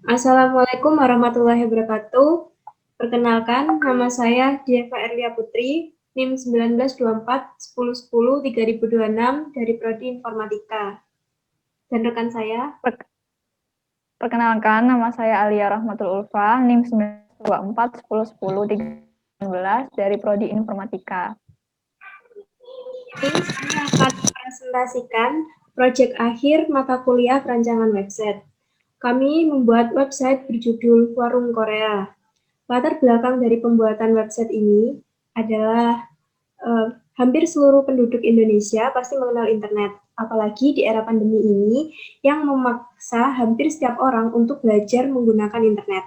Assalamualaikum warahmatullahi wabarakatuh. Perkenalkan, nama saya Dieva Erlia Putri, NIM 1924-1010-3026 dari Prodi Informatika. Dan rekan saya, Perkenalkan, nama saya Alia Rahmatul Ulfa, NIM 1924-1010-319 dari Prodi Informatika. ini saya akan mempresentasikan proyek akhir mata kuliah perancangan website. Kami membuat website berjudul Warung Korea. Latar belakang dari pembuatan website ini adalah hampir seluruh penduduk Indonesia pasti mengenal internet, apalagi di era pandemi ini yang memaksa hampir setiap orang untuk belajar menggunakan internet.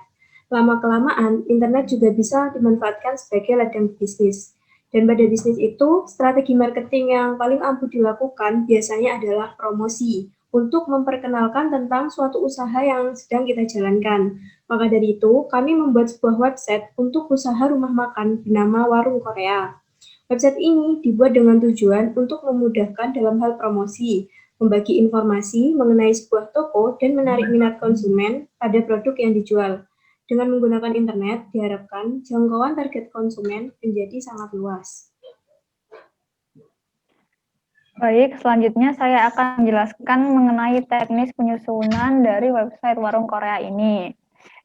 Lama-kelamaan, internet juga bisa dimanfaatkan sebagai ladang bisnis. Dan pada bisnis itu, strategi marketing yang paling ampuh dilakukan biasanya adalah promosi untuk memperkenalkan tentang suatu usaha yang sedang kita jalankan. Maka dari itu, kami membuat sebuah website untuk usaha rumah makan bernama Warung Korea. Website ini dibuat dengan tujuan untuk memudahkan dalam hal promosi, membagi informasi mengenai sebuah toko, dan menarik minat konsumen pada produk yang dijual. Dengan menggunakan internet, diharapkan jangkauan target konsumen menjadi sangat luas. Baik, selanjutnya saya akan menjelaskan mengenai teknis penyusunan dari website Warung Korea ini.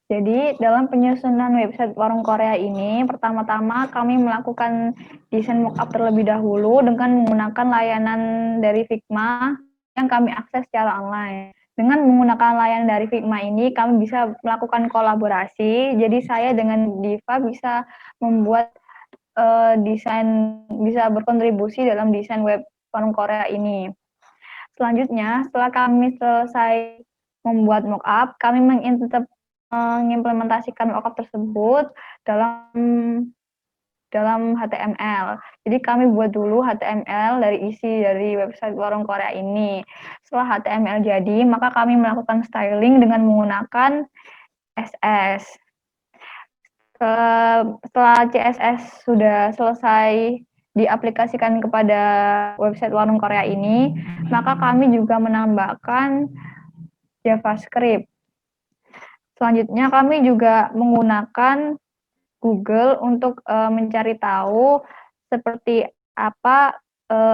Jadi, dalam penyusunan website Warung Korea ini, pertama-tama kami melakukan desain mockup terlebih dahulu dengan menggunakan layanan dari Figma yang kami akses secara online. Dengan menggunakan layanan dari Figma ini, kami bisa melakukan kolaborasi. Jadi, saya dengan Diva bisa membuat desain, bisa berkontribusi dalam desain web Warung Korea ini. Selanjutnya, setelah kami selesai membuat mockup, kami mengimplementasikan mockup tersebut dalam HTML. Jadi kami buat dulu HTML dari isi dari website Warung Korea ini. Setelah HTML jadi, maka kami melakukan styling dengan menggunakan CSS. Setelah CSS sudah selesai diaplikasikan kepada website Warung Korea ini, maka kami juga menambahkan JavaScript. Selanjutnya kami juga menggunakan Google untuk mencari tahu seperti apa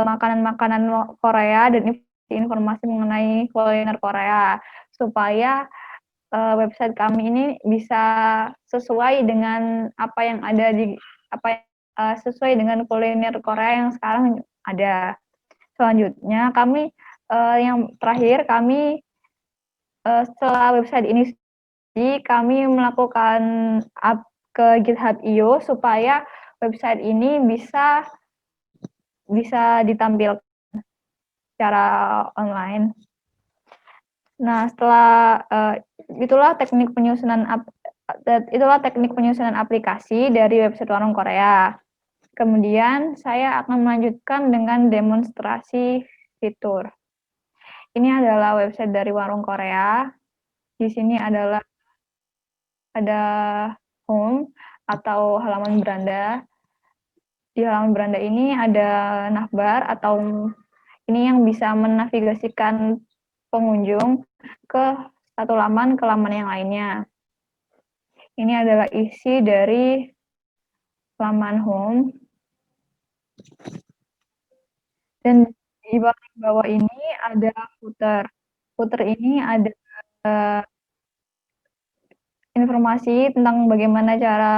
makanan-makanan Korea dan informasi mengenai kuliner Korea supaya website kami ini bisa sesuai dengan apa yang ada di sesuai dengan kuliner Korea yang sekarang ada. Selanjutnya kami yang terakhir kami setelah website ini kami melakukan up ke GitHub.io supaya website ini bisa ditampilkan secara online. Nah, itulah teknik penyusunan aplikasi dari website Warung Korea. Kemudian saya akan melanjutkan dengan demonstrasi fitur. Ini adalah website dari Warung Korea. Di sini ada home atau halaman beranda. Di halaman beranda ini ada navbar atau ini yang bisa menavigasikan pengunjung ke satu laman ke laman yang lainnya. Ini adalah isi dari laman home. Dan di bawah ini ada footer. Footer ini ada informasi tentang bagaimana cara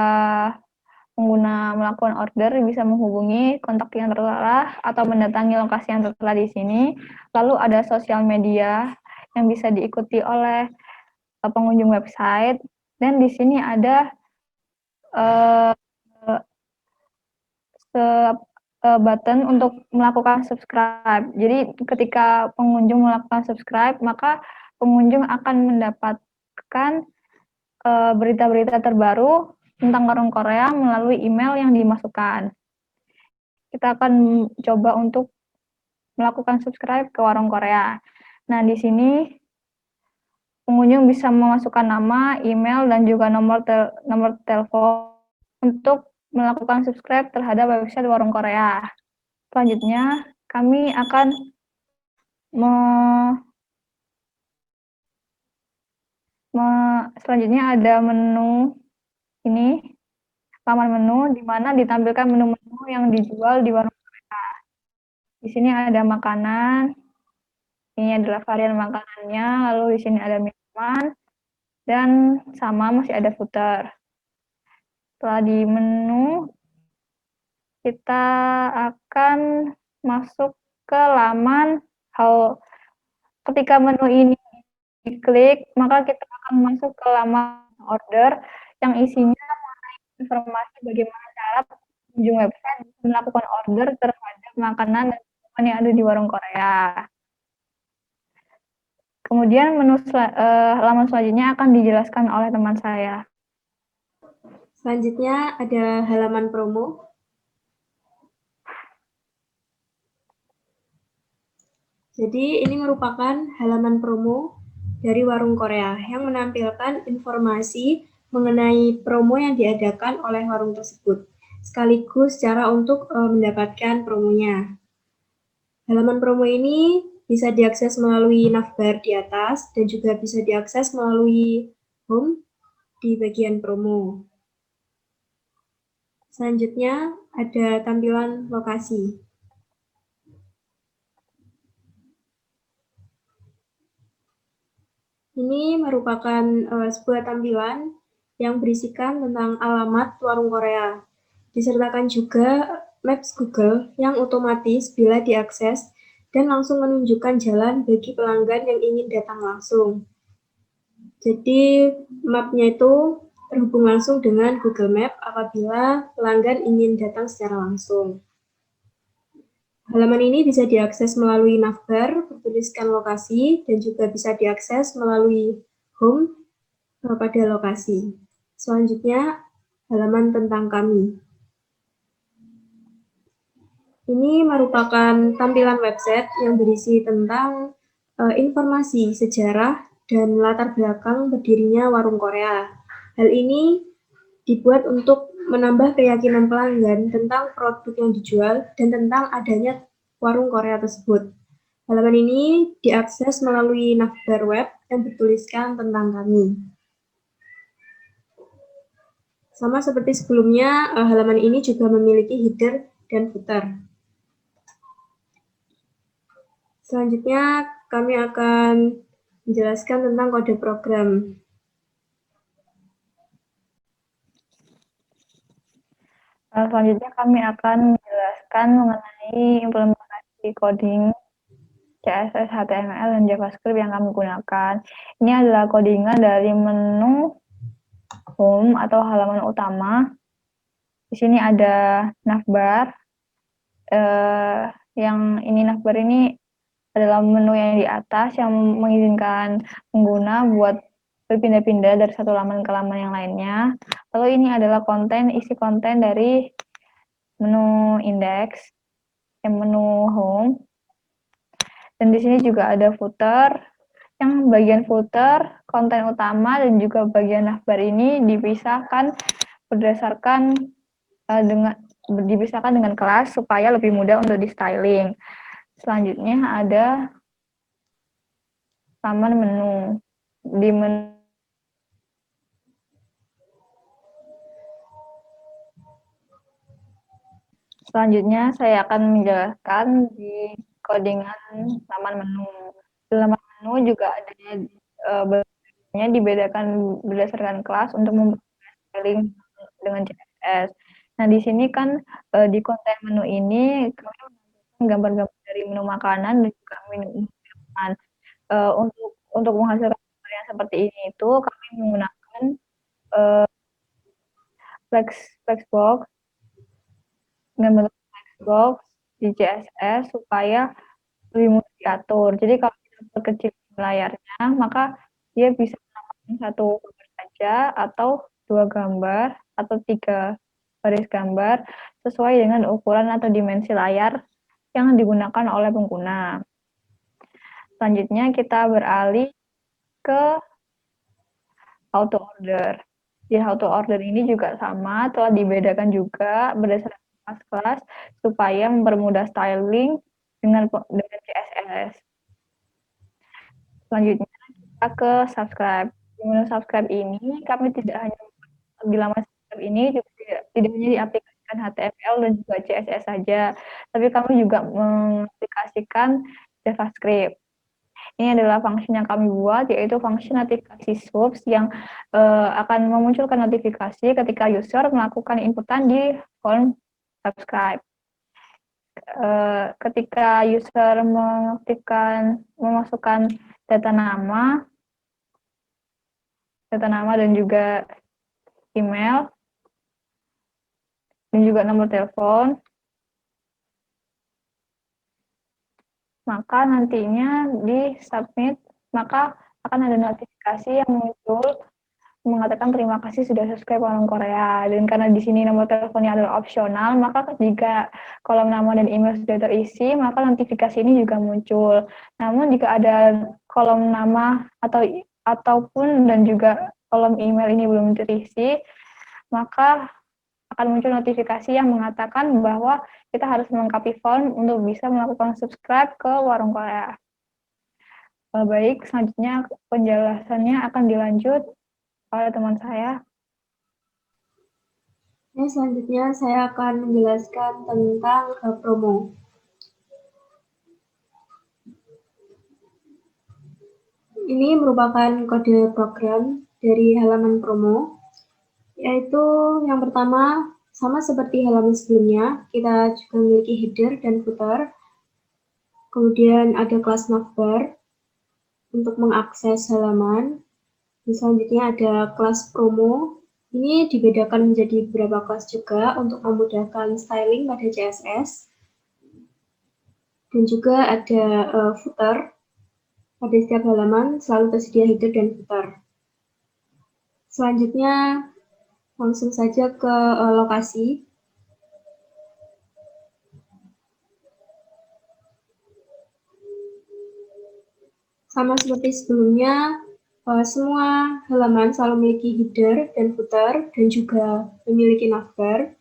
pengguna melakukan order, bisa menghubungi kontak yang tertera atau mendatangi lokasi yang tertera di sini. Lalu ada sosial media yang bisa diikuti oleh pengunjung website. Dan di sini ada button untuk melakukan subscribe. Jadi ketika pengunjung melakukan subscribe, maka pengunjung akan mendapatkan berita-berita terbaru tentang Warung Korea melalui email yang dimasukkan. Kita akan coba untuk melakukan subscribe ke Warung Korea. Nah, di sini pengunjung bisa memasukkan nama, email, dan juga nomor telepon untuk melakukan subscribe terhadap website Warung Korea. Selanjutnya, kami akan Selanjutnya ada menu ini, laman menu di mana ditampilkan menu-menu yang dijual di warung Korea. Di sini ada makanan, ini adalah varian makanannya, lalu di sini ada minuman, dan sama masih ada footer. Setelah di menu, kita akan masuk ke laman ketika menu ini diklik, maka kita akan masuk ke laman order yang isinya informasi bagaimana cara pengunjung website melakukan order terhadap makanan dan minuman yang ada di warung Korea. Kemudian laman selanjutnya akan dijelaskan oleh teman saya. Selanjutnya ada halaman promo. Jadi ini merupakan halaman promo dari warung Korea yang menampilkan informasi mengenai promo yang diadakan oleh warung tersebut, sekaligus cara untuk mendapatkan promonya. Halaman promo ini bisa diakses melalui navbar di atas dan juga bisa diakses melalui home di bagian promo. Selanjutnya ada tampilan lokasi. Ini merupakan sebuah tampilan yang berisikan tentang alamat warung Korea. Disertakan juga Maps Google yang otomatis bila diakses dan langsung menunjukkan jalan bagi pelanggan yang ingin datang langsung. Jadi mapnya itu terhubung langsung dengan Google Map apabila pelanggan ingin datang secara langsung. Halaman ini bisa diakses melalui navbar bertuliskan lokasi dan juga bisa diakses melalui home pada lokasi. Selanjutnya, halaman tentang kami. Ini merupakan tampilan website yang berisi tentang informasi sejarah dan latar belakang berdirinya warung Korea. Hal ini dibuat untuk menambah keyakinan pelanggan tentang produk yang dijual dan tentang adanya warung Korea tersebut. Halaman ini diakses melalui navbar web yang bertuliskan tentang kami. Sama seperti sebelumnya, halaman ini juga memiliki header dan footer. Selanjutnya, kami akan menjelaskan tentang kode program. Selanjutnya kami akan menjelaskan mengenai implementasi coding CSS, HTML, dan JavaScript yang kami gunakan. Ini adalah codingan dari menu home atau halaman utama. Di sini ada navbar. Navbar ini adalah menu yang di atas yang mengizinkan pengguna buat berpindah-pindah dari satu laman ke laman yang lainnya. Lalu ini adalah isi konten dari menu index, yang menu home. Dan di sini juga ada footer, yang bagian footer, konten utama, dan juga bagian navbar ini dipisahkan berdasarkan dipisahkan dengan kelas supaya lebih mudah untuk di styling. Selanjutnya ada laman menu. Di menu selanjutnya saya akan menjelaskan di codingan laman menu. Di laman menu juga ada dibedakan berdasarkan kelas untuk mempermudah styling dengan CSS. Nah, di sini kan di konten menu ini kami menggunakan gambar-gambar dari menu makanan dan juga menu minuman. Untuk menghasilkan gambar yang seperti ini itu kami menggunakan flexbox dengan bentuk flexbox di CSS supaya lebih mudah diatur. Jadi kalau kita perkecil layarnya, maka dia bisa menampilkan satu gambar saja atau 2 gambar atau 3 baris gambar sesuai dengan ukuran atau dimensi layar yang digunakan oleh pengguna. Selanjutnya kita beralih ke auto order. Di auto order ini juga sama, telah dibedakan juga berdasarkan kelas-kelas supaya mempermudah styling dengan CSS. Selanjutnya kita ke subscribe. Di menu subscribe ini, kami tidak hanya lebih lama subscribe ini juga tidak hanya diaplikasikan HTML dan juga CSS saja, tapi kami juga mengaplikasikan JavaScript. Ini adalah function yang kami buat, yaitu function notifikasi swoops yang akan memunculkan notifikasi ketika user melakukan inputan di form subscribe. Ketika user memasukkan data nama dan juga email dan juga nomor telepon, maka nantinya di submit, maka akan ada notifikasi yang muncul mengatakan terima kasih sudah subscribe Warung Korea. Dan karena di sini nomor teleponnya adalah opsional, maka jika kolom nama dan email sudah terisi, maka notifikasi ini juga muncul. Namun jika ada kolom nama ataupun dan juga kolom email ini belum terisi, maka akan muncul notifikasi yang mengatakan bahwa kita harus melengkapi form untuk bisa melakukan subscribe ke Warung Korea. Baik, selanjutnya penjelasannya akan dilanjut oleh teman saya. Selanjutnya saya akan menjelaskan tentang promo. Ini merupakan kode program dari halaman promo, yaitu yang pertama, sama seperti halaman sebelumnya, kita juga memiliki header dan footer. Kemudian ada kelas navbar untuk mengakses halaman. Selanjutnya ada kelas promo. Ini dibedakan menjadi beberapa kelas juga untuk memudahkan styling pada CSS. Dan juga ada footer. Pada setiap halaman selalu tersedia header dan footer. Selanjutnya langsung saja ke lokasi. Sama seperti sebelumnya, semua halaman selalu memiliki header dan footer dan juga memiliki navbar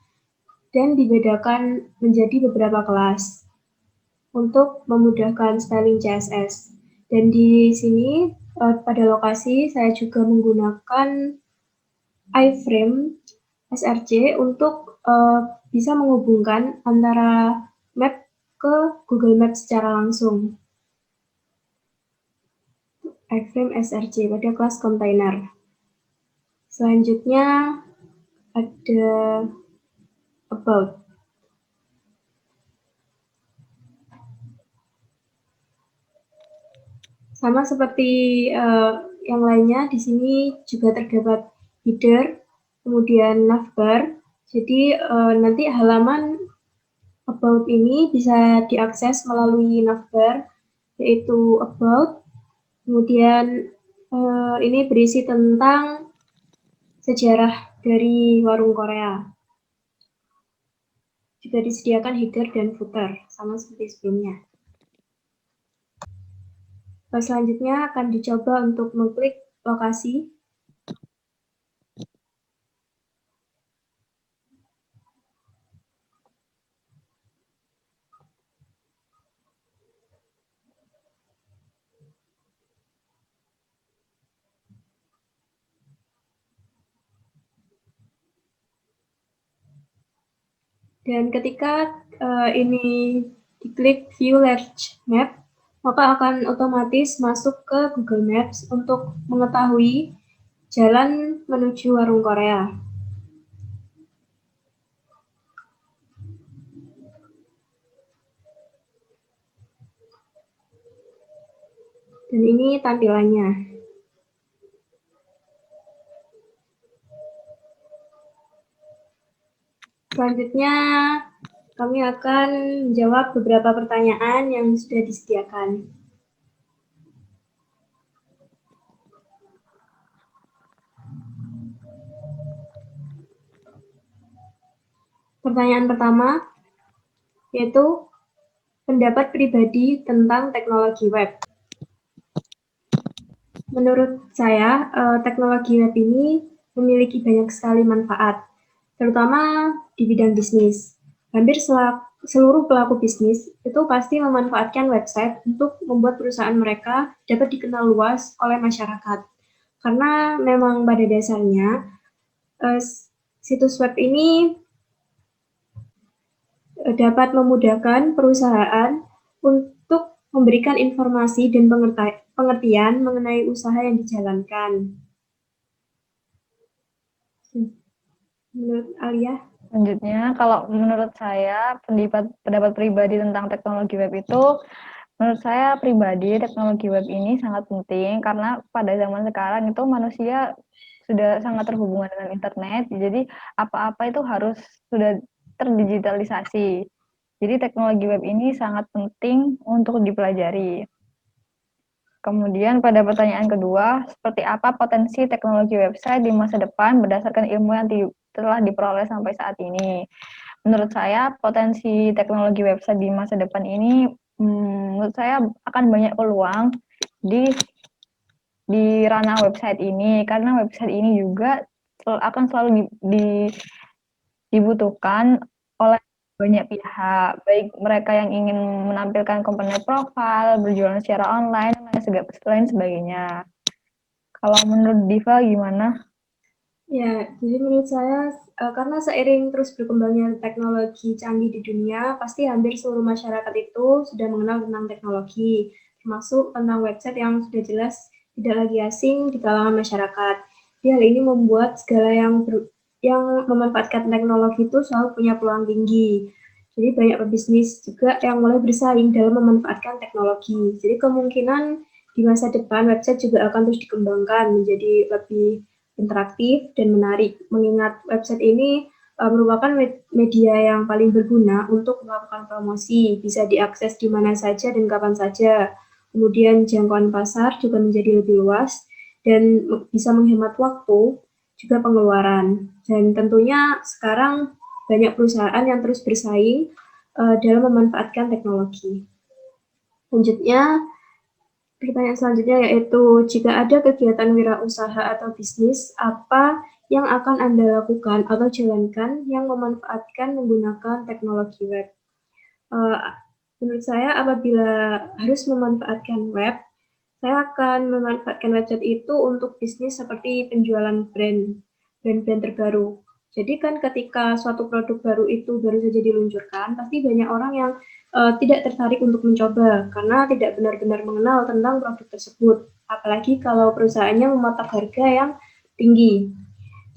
dan dibedakan menjadi beberapa kelas untuk memudahkan styling CSS. Dan di sini pada lokasi saya juga menggunakan iframe src untuk bisa menghubungkan antara map ke Google Maps secara langsung. iframe src pada kelas container. Selanjutnya ada about. Sama seperti yang lainnya, di sini juga terdapat header, kemudian navbar. Jadi nanti halaman about ini bisa diakses melalui navbar, yaitu about. Kemudian ini berisi tentang sejarah dari Warung Korea. Juga disediakan header dan footer, sama seperti sebelumnya. Selanjutnya akan dicoba untuk mengklik lokasi. Dan ketika ini diklik View Large Map, maka akan otomatis masuk ke Google Maps untuk mengetahui jalan menuju Warung Korea. Dan ini tampilannya. Selanjutnya, kami akan menjawab beberapa pertanyaan yang sudah disediakan. Pertanyaan pertama, yaitu pendapat pribadi tentang teknologi web. Menurut saya, teknologi web ini memiliki banyak sekali manfaat, terutama di bidang bisnis. Hampir seluruh pelaku bisnis itu pasti memanfaatkan website untuk membuat perusahaan mereka dapat dikenal luas oleh masyarakat. karena memang pada dasarnya situs web ini dapat memudahkan perusahaan untuk memberikan informasi dan pengertian mengenai usaha yang dijalankan. Menurut Alia? Selanjutnya, kalau menurut saya, pendapat pribadi tentang teknologi web itu, menurut saya pribadi, teknologi web ini sangat penting karena pada zaman sekarang itu manusia sudah sangat terhubungan dengan internet, jadi apa-apa itu harus sudah terdigitalisasi. Jadi teknologi web ini sangat penting untuk dipelajari. Kemudian pada pertanyaan kedua, seperti apa potensi teknologi website di masa depan berdasarkan ilmu yang telah diperoleh sampai saat ini? Menurut saya, potensi teknologi website di masa depan ini, menurut saya akan banyak peluang di ranah website ini, karena website ini juga akan selalu dibutuhkan oleh banyak pihak, baik mereka yang ingin menampilkan komponen profil, berjualan secara online, dan lain sebagainya. Kalau menurut Diva gimana? Ya, jadi menurut saya karena seiring terus berkembangnya teknologi canggih di dunia, pasti hampir seluruh masyarakat itu sudah mengenal tentang teknologi, termasuk tentang website yang sudah jelas tidak lagi asing di kalangan masyarakat. Jadi hal ini membuat segala yang memanfaatkan teknologi itu selalu punya peluang tinggi. Jadi banyak pebisnis juga yang mulai bersaing dalam memanfaatkan teknologi. Jadi kemungkinan di masa depan website juga akan terus dikembangkan menjadi lebih interaktif dan menarik, mengingat website ini merupakan media yang paling berguna untuk melakukan promosi, bisa diakses di mana saja dan kapan saja. Kemudian jangkauan pasar juga menjadi lebih luas dan bisa menghemat waktu juga pengeluaran. Dan tentunya sekarang banyak perusahaan yang terus bersaing dalam memanfaatkan teknologi. Selanjutnya, pertanyaan selanjutnya yaitu, jika ada kegiatan wirausaha atau bisnis, apa yang akan Anda lakukan atau jalankan yang memanfaatkan menggunakan teknologi web? Uh, Menurut saya, apabila harus memanfaatkan web, saya akan memanfaatkan website itu untuk bisnis seperti penjualan brand terbaru. Jadi kan ketika suatu produk baru itu baru saja diluncurkan, pasti banyak orang yang tidak tertarik untuk mencoba karena tidak benar-benar mengenal tentang produk tersebut. Apalagi kalau perusahaannya mematok harga yang tinggi.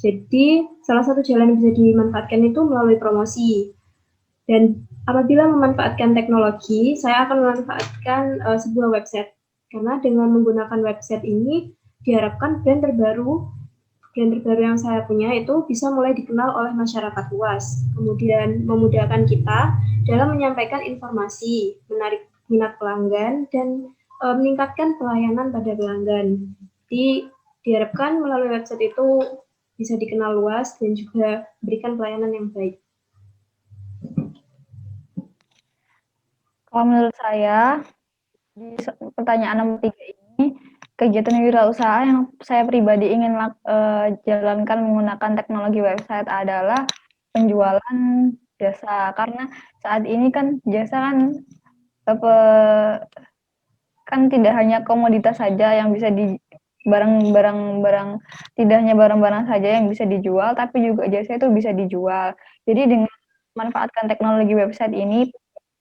Jadi salah satu jalan yang bisa dimanfaatkan itu melalui promosi. Dan apabila memanfaatkan teknologi, saya akan memanfaatkan sebuah website. Karena dengan menggunakan website ini, diharapkan brand terbaru yang saya punya itu bisa mulai dikenal oleh masyarakat luas. Kemudian memudahkan kita dalam menyampaikan informasi, menarik minat pelanggan, dan meningkatkan pelayanan pada pelanggan. Jadi diharapkan melalui website itu bisa dikenal luas dan juga berikan pelayanan yang baik. Kalau menurut saya, di pertanyaan nomor 3 ini, kegiatan wirausaha yang saya pribadi ingin jalankan menggunakan teknologi website adalah penjualan jasa. Karena saat ini kan jasa kan tidak hanya komoditas saja yang bisa barang-barang tidak hanya barang-barang saja yang bisa dijual, tapi juga jasa itu bisa dijual. Jadi dengan memanfaatkan teknologi website ini,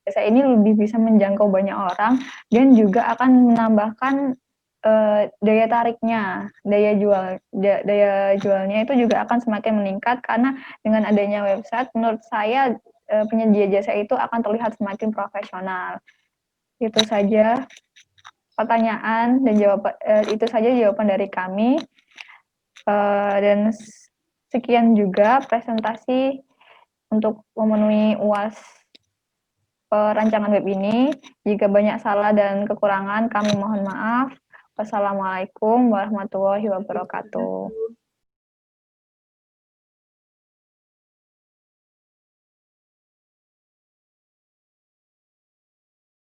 jasa ini lebih bisa menjangkau banyak orang dan juga akan menambahkan daya tariknya, daya jualnya itu juga akan semakin meningkat karena dengan adanya website, menurut saya penyedia jasa itu akan terlihat semakin profesional. Itu saja pertanyaan dan jawaban, itu saja jawaban dari kami. Dan sekian juga presentasi untuk memenuhi UAS perancangan web ini. Jika banyak salah dan kekurangan, kami mohon maaf. Wassalamualaikum warahmatullahi wabarakatuh.